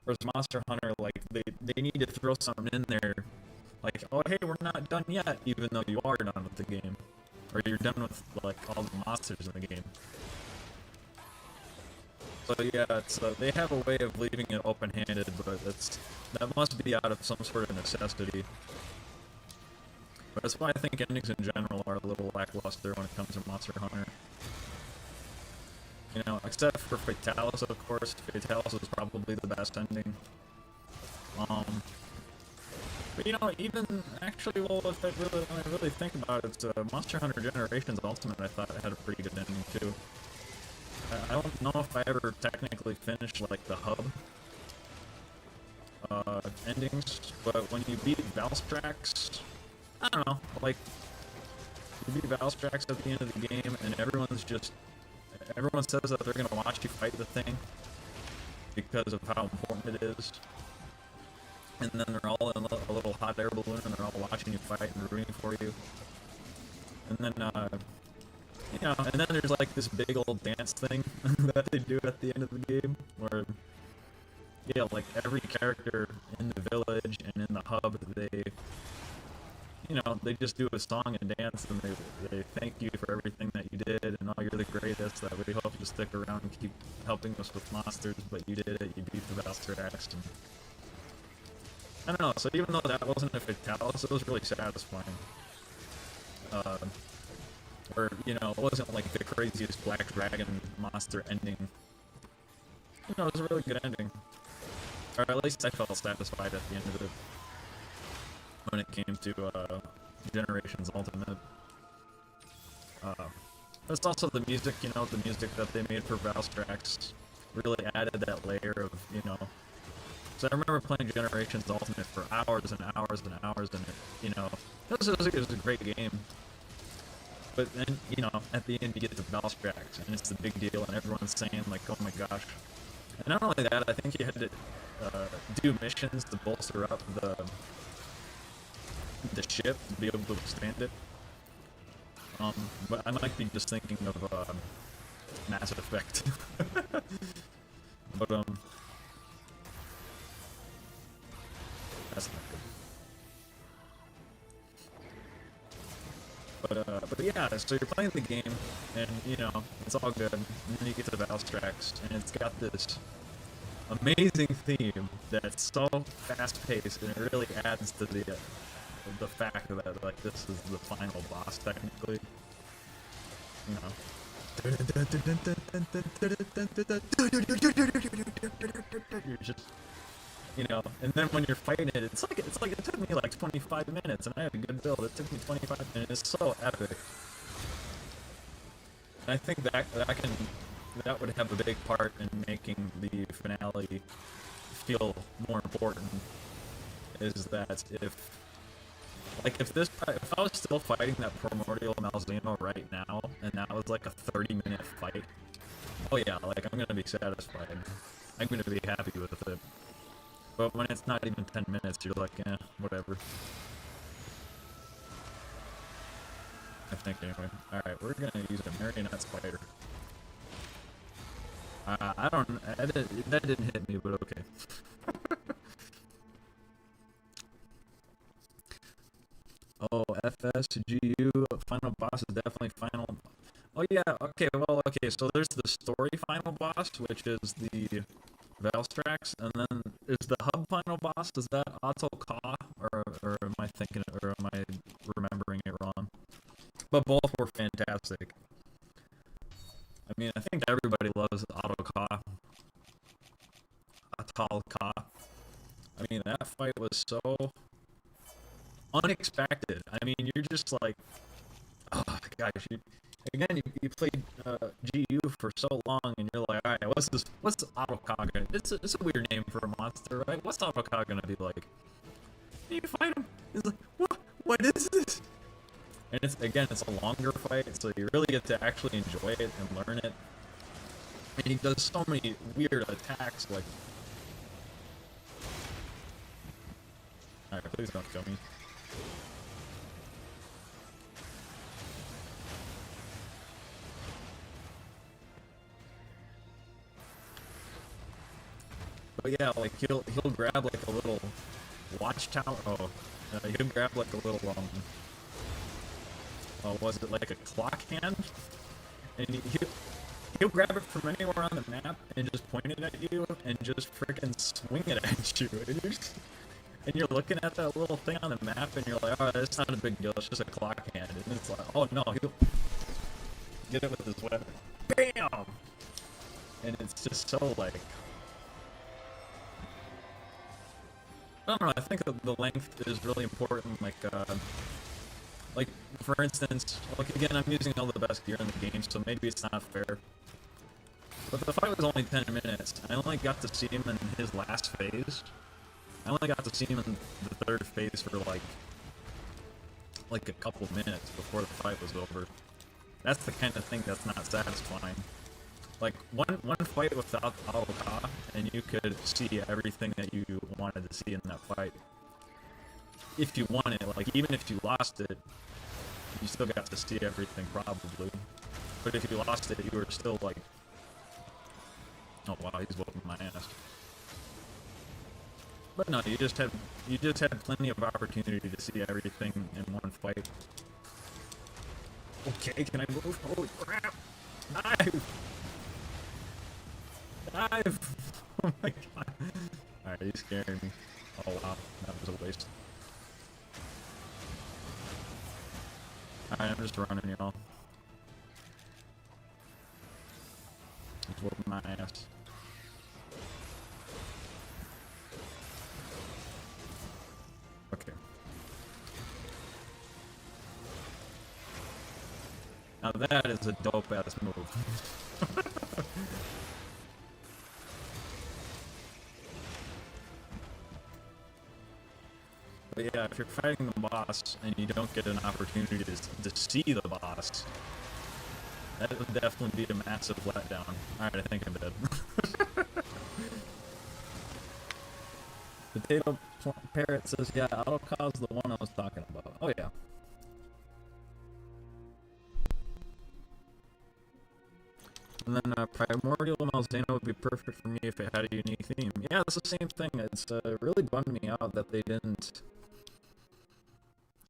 Whereas Monster Hunter, like, they need to throw something in there, like, oh oh hey, we're not done yet, even though you are done with the game. Or you're done with, like, all the monsters in the game. So yeah, it's, they have a way of leaving it open-handed, but that must be out of some sort of necessity. But that's why I think endings in general are a little lackluster when it comes to Monster Hunter. You know, except for Fatalis, of course. Fatalis is probably the best ending. But you know, even actually, well, if I really think about it, Monster Hunter Generations Ultimate I thought had a pretty good ending too. I don't know if I ever technically finished like the hub endings, but when you beat Valstrax, I don't know, like you beat Valstrax at the end of the game, and everyone says that they're gonna watch you fight the thing because of how important it is. And then they're all in a little hot air balloon, and they're all watching you fight and rooting for you. And then, you know, and then there's like this big old dance thing that they do at the end of the game, where, yeah, like every character in the village and in the hub, they, you know, they just do a song and dance, and they thank you for everything that you did, and oh, you're the greatest, that we hope you stick around and keep helping us with monsters, but you did it, you beat the Valstrax, and I don't know, so even though that wasn't a Fatalis, it was really satisfying. Or, you know, it wasn't like the craziest Black Dragon monster ending. You know, it was a really good ending. Or at least I felt satisfied at the end of it. When it came to, Generations Ultimate. There's also the music, you know, the music that they made for Valstrax really added that layer of, you know. So I remember playing Generations Ultimate for hours and hours and hours, and it, you know, it was a great game. But then, you know, at the end you get to Valstrax, and it's the big deal, and everyone's saying, like, oh my gosh. And not only that, I think you had to do missions to bolster up the ship to be able to withstand it. But I might be just thinking of Mass Effect. But, that's not good. But yeah, so you're playing the game, and, you know, it's all good, and then you get to Valstrax, and it's got this amazing theme that's so fast-paced, and it really adds to the fact that, like, this is the final boss, technically. You know. You're just, you know, and then when you're fighting it, it's like it took me like 25 minutes, and I have a good build. It took me 25 minutes. It's so epic. And I think that would have a big part in making the finale feel more important. Is that if I was still fighting that Primordial Malzeno right now, and that was like a 30-minute fight, oh yeah, like I'm gonna be satisfied. I'm gonna be happy with it. But when it's not even 10 minutes, you're like, eh, whatever. I think anyway. Alright, we're gonna use a marionette spider. That didn't hit me, but okay. Oh, FSGU, final boss is definitely final. Oh yeah, okay, well, okay, so there's the story final boss, which is the Valstrax, and then is the hub final boss, is that Otto Ka, or am I thinking, or am I remembering it wrong? But both were fantastic. I mean, I think everybody loves Otto Ka. Atal Ka. I mean, that fight was so unexpected. I mean, you're just like, oh gosh, you played GU for so long, and you're like, alright, what's Autocog gonna, it's a weird name for a monster, right? What's Autocog gonna be like? And you fight him, he's like, what is this? And it's a longer fight, so you really get to actually enjoy it and learn it. And he does so many weird attacks, like, alright, please don't kill me. But yeah, like he'll grab like a little watchtower. Oh, he'll grab like a little was it like a clock hand? And he'll grab it from anywhere on the map and just point it at you and just freaking swing it at you. And you're looking at that little thing on the map and you're like, oh, it's not a big deal, it's just a clock hand. And it's like, oh no, he'll get it with his weapon. BAM! And it's just so like, I don't know, I think the length is really important. Like for instance, like again, I'm using all the best gear in the game, so maybe it's not fair. But the fight was only 10 minutes. I only got to see him in his last phase. I only got to see him in the third phase for like a couple minutes before the fight was over. That's the kind of thing that's not satisfying. Like one fight without AOK, and you could see everything that you wanted to see in that fight. If you won it, like even if you lost it, you still got to see everything probably. But if you lost it, you were still like, oh wow, he's whooping my ass. But no, you just had plenty of opportunity to see everything in one fight. Okay, can I move? Holy crap! Dive! Dive! Oh my god. Alright, he's scaring me. Oh wow, that was a waste. Alright, I'm just running, y'all. He's whooping my ass. Okay. Now that is a dope ass move. But yeah, if you're fighting the boss and you don't get an opportunity to see the boss, that would definitely be a massive letdown. Alright, I think I'm dead. Potato Parrot says, yeah, AutoCA's the one I was talking about. Oh yeah. And then Primordial Malzeno would be perfect for me if it had a unique theme. Yeah, it's the same thing. It's really bummed me out that they didn't...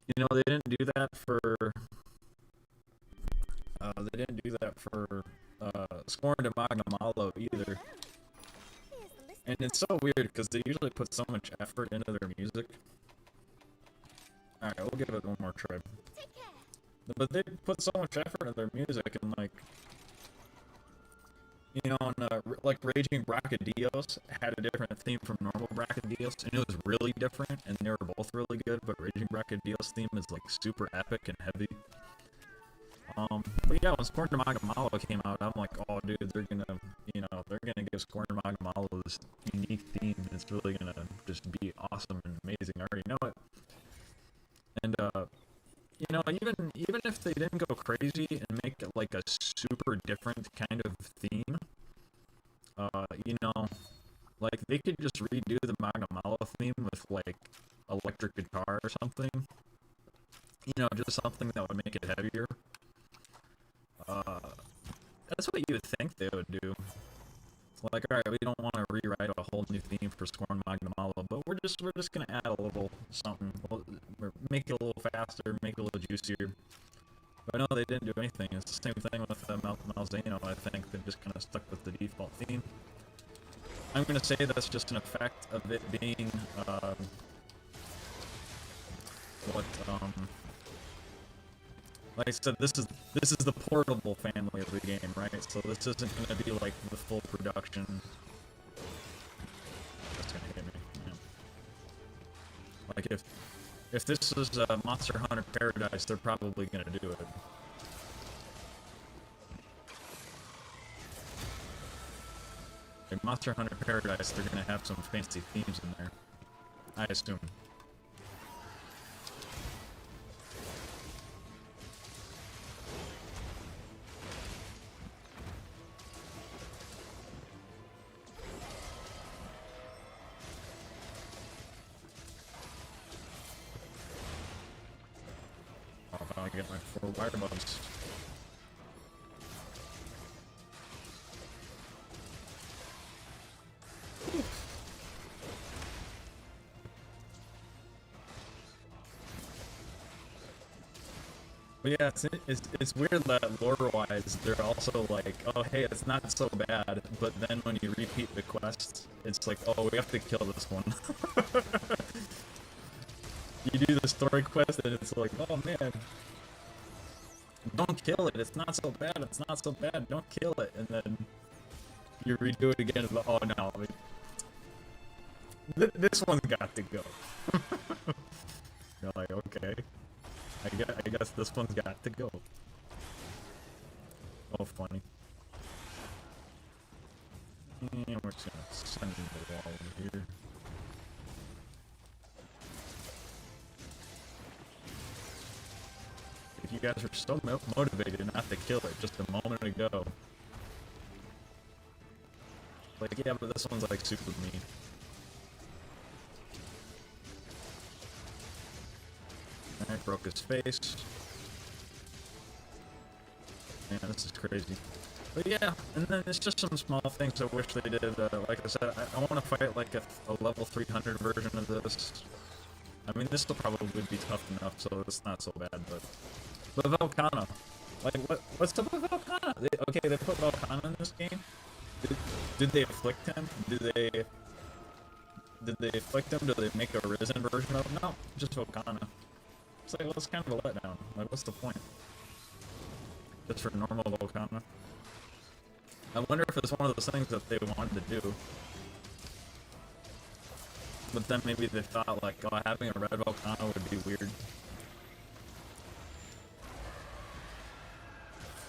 You know, they didn't do that for... Scorn to Magnamalo either. And it's so weird because they usually put so much effort into their music. Alright, we'll give it one more try. But they put so much effort into their music, and like, you know, like Raging Bracadillos had a different theme from normal Bracadillos, and it was really different, and they were both really good, but Raging Bracadillos theme is like super epic and heavy. But yeah, when Scorn to Magnamalo came out, I'm like, oh dude, they're gonna give Scorn to Magnamalo this unique theme. It's really gonna just be awesome and amazing. I already know it. And you know, even if they didn't go crazy and make it like a super different kind of theme, you know, like they could just redo the Magnamalo theme with like electric guitar or something. You know, just something that would make it heavier. That's what you would think they would do. Like, alright, we don't want to rewrite a whole new theme for Scorn Magnamalo, but we're just gonna add a little something, make it a little faster, make it a little juicier. But no, they didn't do anything. It's the same thing with Malzeno. I think they just kind of stuck with the default theme. I'm gonna say that's just an effect of it being like I said, this is the portable family of the game, right? So this isn't gonna be like the full production. That's gonna hit me. Yeah. Like if this is Monster Hunter Paradise, they're probably gonna do it. In Monster Hunter Paradise, they're gonna have some fancy themes in there, I assume. I get my 4 wire bugs. But yeah, it's weird that lore-wise, they're also like, oh hey, it's not so bad, but then when you repeat the quest, it's like, oh, we have to kill this one. You do the story quest, and it's like, oh man, don't kill it, it's not so bad, it's not so bad, don't kill it, and then you redo it again, and oh no, this one's got to go. You're like, okay, I guess this one's got to go. Oh, funny. Yeah, we're just gonna send him the wall over here. If you guys are so motivated not to kill it just a moment ago. Like, yeah, but this one's like super mean. I broke his face. Yeah, this is crazy. But yeah, and then it's just some small things I wish they did. Like I said, I want to fight like a level 300 version of this. I mean, this will probably be tough enough, so it's not so bad. But Velkhana, like what's up with Velkhana? Okay, they put Velkhana in this game. Did they afflict him? Did they afflict him? Did they make a risen version of him? No, just Velkhana. It's like, well, it's kind of a letdown. Like, what's the point? Just for normal Velkhana. I wonder if it's one of those things that they wanted to do. But then maybe they thought, like, oh, having a red Velkhana would be weird.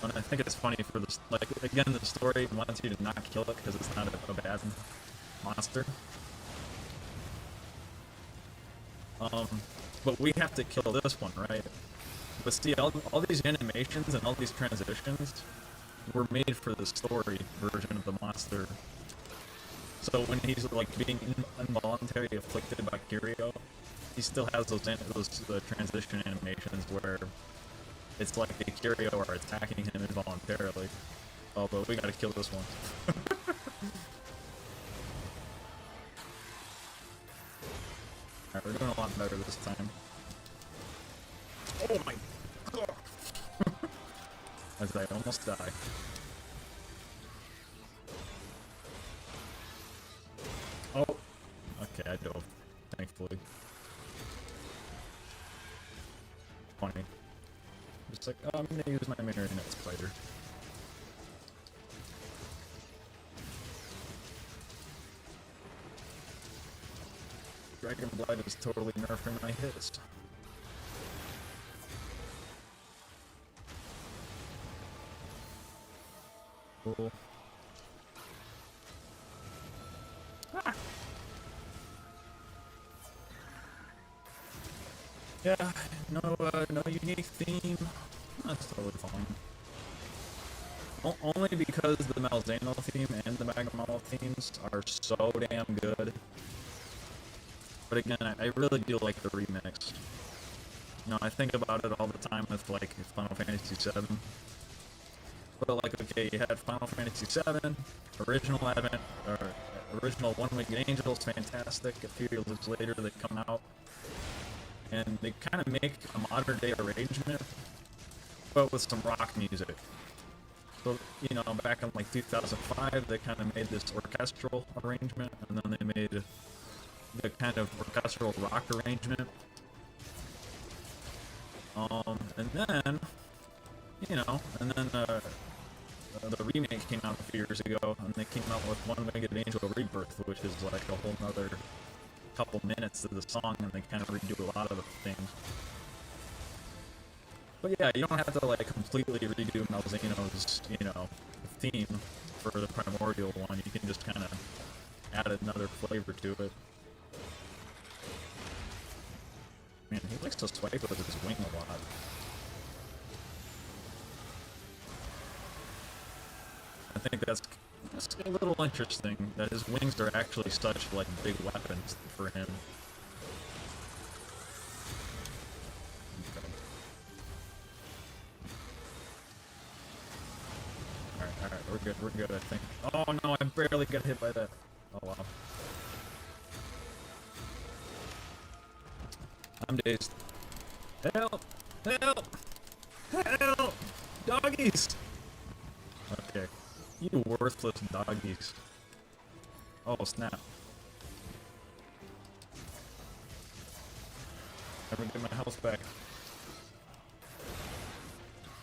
And I think it's funny for this, like, again, the story wants you to not kill it because it's not a bad monster. But we have to kill this one, right? But see, all these animations and all these transitions were made for the story version of the monster. So when he's like being involuntarily afflicted by Curio, he still has those transition animations where it's like the Curio are attacking him involuntarily. Oh, but we gotta kill this one. Alright, we're doing a lot better this time. Oh my god! As I almost die. Oh! Okay, I dove. Thankfully. Funny. Just like, oh, I'm gonna use my marionette spider. Dragon Blight is totally nerfing my hits. Cool. Ah. Yeah, no unique theme. That's totally fine. Only because the Malzeno theme and the Magmalo themes are so damn good. But again, I really do like the remix. You know, I think about it all the time with like Final Fantasy VII. But like, okay, you had Final Fantasy VII, original Advent, or original One-Winged Angels, fantastic. A few years later, they come out, and they kind of make a modern-day arrangement, but with some rock music. So, you know, back in like 2005, they kind of made this orchestral arrangement, and then they made the kind of orchestral rock arrangement. And then, you know, and then the remake came out a few years ago, and they came out with One-Winged Angel Rebirth, which is like a whole nother couple minutes of the song, and they kind of redo a lot of the things. But yeah, you don't have to like completely redo Malzeno's, you know, theme for the Primordial one. You can just kind of add another flavor to it. Man, he likes to swipe with his wing a lot. I think that's a little interesting that his wings are actually such like big weapons for him. Okay. Alright, we're good, I think. Oh no, I barely got hit by that. Oh wow. I'm dazed. Help! Help! Help! Doggies! Okay. You worthless doggies. Oh, snap. Never get my health back.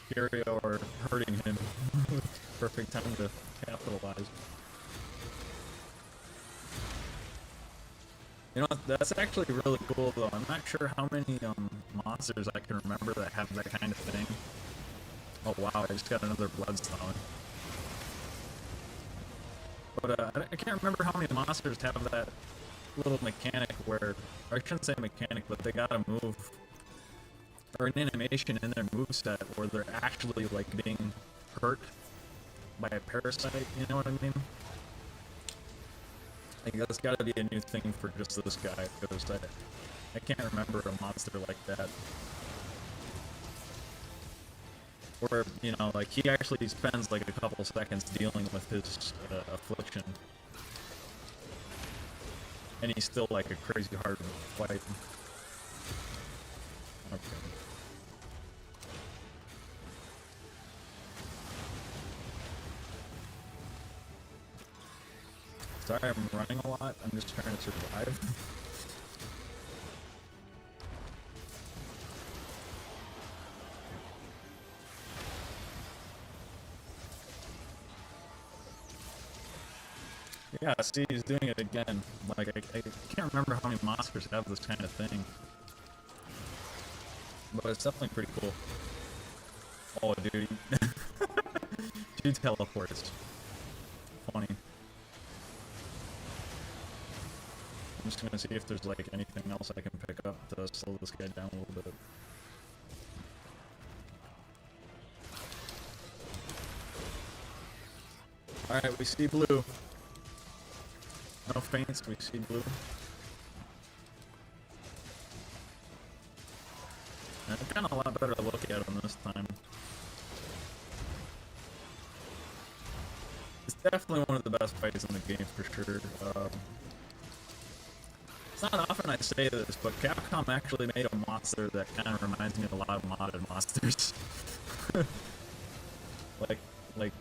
Furio are hurting him. Perfect time to capitalize. You know, that's actually really cool though. I'm not sure how many monsters I can remember that have that kind of thing. Oh wow, I just got another bloodstone. But I can't remember how many monsters have that little mechanic where, or I shouldn't say mechanic, but they gotta move, or an animation in their moveset where they're actually like being hurt by a parasite, you know what I mean? Like that's gotta be a new thing for just this guy, because I can't remember a monster like that. Where, you know, like he actually spends like a couple seconds dealing with his affliction. And he's still like a crazy hard fight. Okay. Sorry, I'm running a lot. I'm just trying to survive. Yeah, see, he's doing it again. Like, I can't remember how many monsters have this kind of thing. But it's definitely pretty cool. Oh, dude. Dude teleports. Funny. I'm just gonna see if there's, like, anything else I can pick up to slow this guy down a little bit. Alright, we see blue. No feints, we see blue. And I got a lot better to look at him this time. It's definitely one of the best fights in the game for sure. It's not often I say this, but Capcom actually made a monster that kind of reminds me of a lot of modded monsters. like,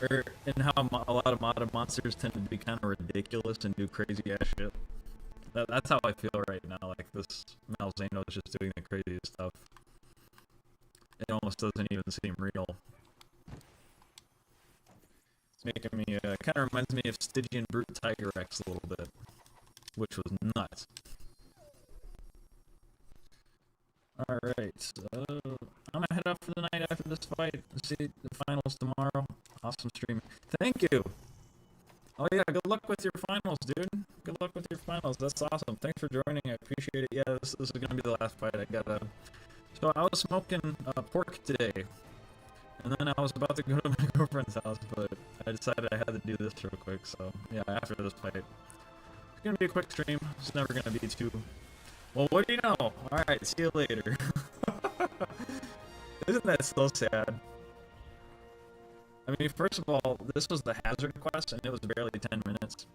or in how a lot of modded monsters tend to be kind of ridiculous and do crazy ass shit. That's how I feel right now. Like this Malzeno is just doing the craziest stuff. It almost doesn't even seem real. It's making me kind of reminds me of Stygian Brute Tiger X a little bit, which was nuts. Alright, I'm gonna head out for the night after this fight. See the finals tomorrow. Awesome stream. Thank you! Oh yeah, good luck with your finals, dude. Good luck with your finals. That's awesome. Thanks for joining. I appreciate it. Yeah, this is gonna be the last fight. I gotta... So I was smoking pork today. And then I was about to go to my girlfriend's house, but I decided I had to do this real quick. So yeah, after this fight. It's gonna be a quick stream. It's never gonna be too... Well, what do you know? Alright, see you later. Isn't that so sad? I mean, first of all, this was the hazard quest, and it was barely 10 minutes.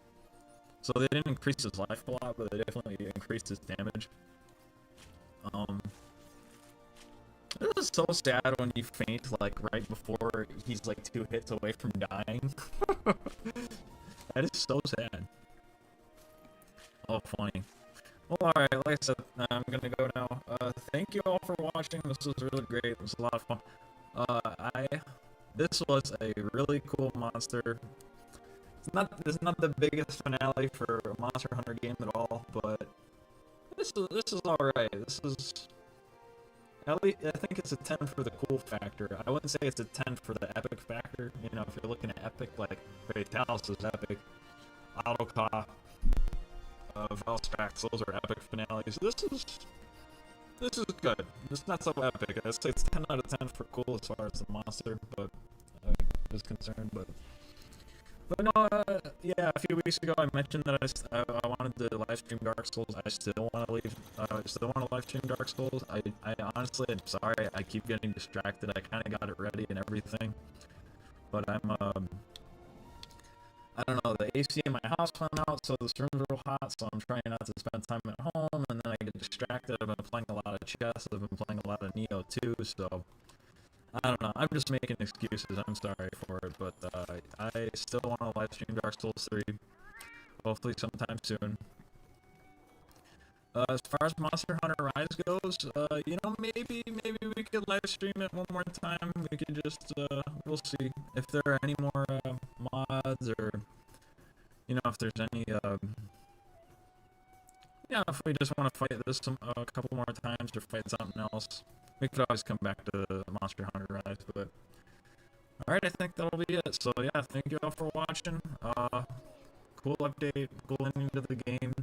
So they didn't increase his life a lot, but they definitely increased his damage. This is so sad when you faint, like, right before he's, like, 2 hits away from dying. That is so sad. Oh, funny. Well, alright, like I said, I'm gonna go now. Thank you all for watching. This was really great. It was a lot of fun. This was a really cool monster. It's not the biggest finale for a Monster Hunter game at all, but this is alright. This is at least, I think it's a 10 for the cool factor. I wouldn't say it's a 10 for the epic factor. You know, if you're looking at epic, like Fatalis is epic, Autoka, Velstrax, those are epic finales. This is good. It's not so epic. I'd say it's 10 out of 10 for cool as far as the monster, but is concerned. But no, yeah. A few weeks ago, I mentioned that I wanted to live stream Dark Souls. I still want to still want to live stream Dark Souls. I honestly, I'm sorry. I keep getting distracted. I kind of got it ready and everything, but I'm I don't know, the AC in my house went out, so this room's real hot, so I'm trying not to spend time at home, and then I get distracted. I've been playing a lot of chess, I've been playing a lot of Neo too, so I don't know. I'm just making excuses. I'm sorry for it, but I still want to live stream Dark Souls 3. Hopefully sometime soon. As far as Monster Hunter Rise goes, you know, maybe we could live stream it one more time. We could just, we'll see if there are any more mods, or you know, if there's any, yeah, if we just want to fight this a couple more times or fight something else, we could always come back to Monster Hunter Rise. But all right, I think that'll be it. So yeah, thank you all for watching. Cool update, cool ending to the game.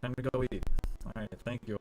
Time to go eat. Alright, thank you.